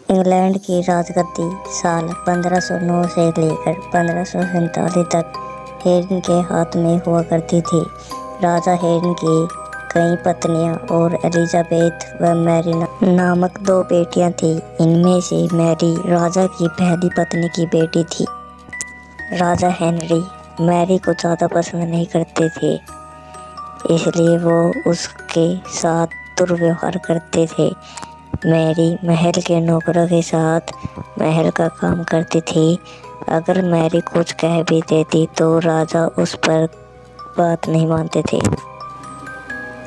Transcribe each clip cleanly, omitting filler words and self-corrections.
England की राजगद्दी साल 1509 से लेकर 1547 तक हेरन के हाथ में हुआ करती थी। राजा हेरन की कई पत्नियां और एलिजाबेथ व मैरी नामक 2 बेटियां थीं। इनमें से मैरी राजा की पहली पत्नी की बेटी थी। राजा हेनरी मैरी को ज़्यादा पसंद नहीं करते थे, इसलिए वो उसके साथ दुर्व्यवहार करते थे। मैरी महल के नौकरों के साथ महल का काम करती थी। अगर मैरी कुछ कह भी देती तो राजा उस पर बात नहीं मानते थे।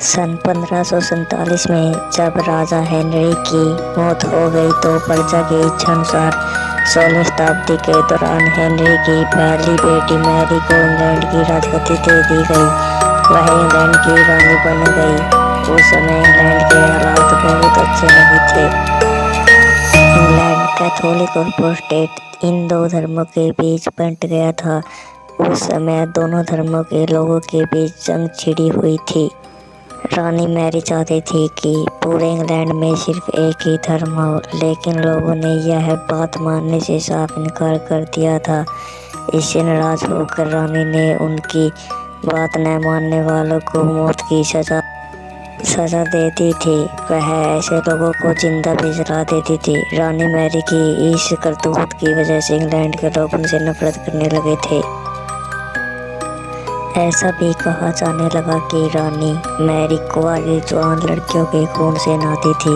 सन 1547 में जब राजा हेनरी की मौत हो गई तो प्रजा की इच्छा अनुसार 16वीं शताब्दी के दौरान हेनरी की पहली बेटी मैरी को इंग्लैंड की राजगद्दी दे दी गई। वह इंग्लैंड की रानी बन गई। उस समय इंग्लैंड के हालात बहुत अच्छे नहीं थे। इंग्लैंड कैथोलिक और प्रोटेस्टेंट इन 2 धर्मों के बीच बंट गया था। उस समय दोनों धर्मों के लोगों के बीच जंग छिड़ी हुई थी। रानी मैरी चाहती थी कि पूरे इंग्लैंड में सिर्फ एक ही धर्म हो, लेकिन लोगों ने यह बात मानने से साफ इनकार कर दिया था। इससे नाराज होकर रानी ने उनकी बात न मानने वालों को मौत की सजा देती थी। वह ऐसे लोगों को जिंदा भी जला देती थी। रानी मैरी की इस करतूत की वजह से इंग्लैंड के लोग उनसे नफरत करने लगे थे। ऐसा भी कहा जाने लगा कि रानी मैरी कुंवारी जवान लड़कियों के खून से नहाती थी।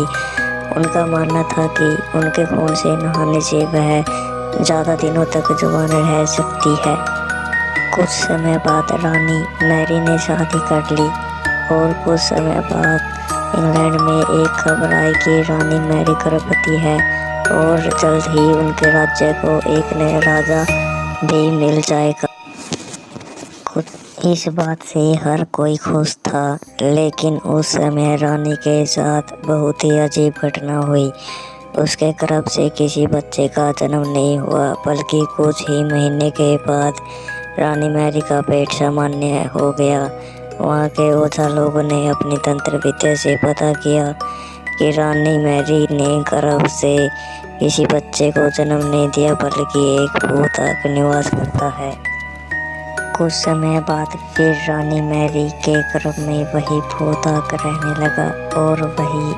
उनका मानना था कि उनके खून से नहाने से वह ज़्यादा दिनों तक जवान रह सकती है। कुछ समय बाद रानी मैरी ने शादी कर ली और कुछ समय बाद इंग्लैंड में एक खबर आई कि रानी मैरी गर्भवती है और जल्द ही उनके राज्य को एक नया राजा भी मिल जाएगा। इस बात से हर कोई खुश था, लेकिन उस समय रानी के साथ बहुत ही अजीब घटना हुई। उसके गर्भ से किसी बच्चे का जन्म नहीं हुआ, बल्कि कुछ ही महीने के बाद रानी मैरी का पेट सामान्य हो गया। वहाँ के ओझा लोगों ने अपनी तंत्र विद्या से पता किया कि रानी मैरी ने गर्भ से किसी बच्चे को जन्म नहीं दिया, बल्कि एक भूत आकर निवास करता है। कुछ समय बाद फिर रानी मैरी के गर्भ में वही भूत आकर रहने लगा और वही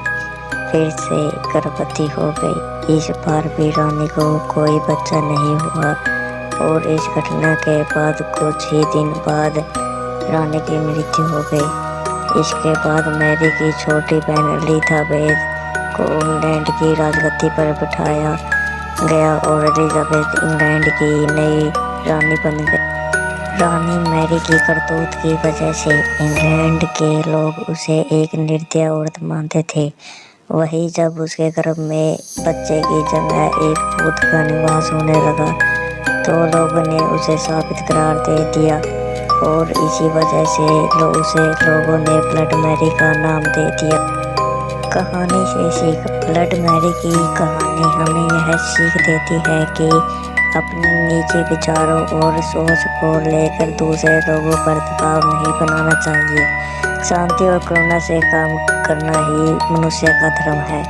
फिर से गर्भवती हो गई। इस बार भी रानी को कोई बच्चा नहीं हुआ और इस घटना के बाद कुछ ही दिन बाद रानी की मृत्यु हो गई। इसके बाद मैरी की छोटी बहन एलिजाबेथ को इंग्लैंड की राजगद्दी पर बिठाया गया और एलिजाबेथ इंग्लैंड की नई रानी बन गई। रानी मैरी की करतूत की वजह से इंग्लैंड के लोग उसे एक निर्दयी औरत मानते थे। वही जब उसके गर्भ में बच्चे की जगह एक भूत का निवास होने लगा तो लोगों ने उसे साबित करार दे दिया और इसी वजह से लोगों ने ब्लड मैरी का नाम दे दिया। कहानी से सीख। ब्लड मैरी की कहानी हमें यह सीख देती है कि अपने निजी विचारों और सोच को लेकर दूसरे लोगों पर दबाव नहीं बनाना चाहिए। शांति और करुणा से काम करना ही मनुष्य का धर्म है।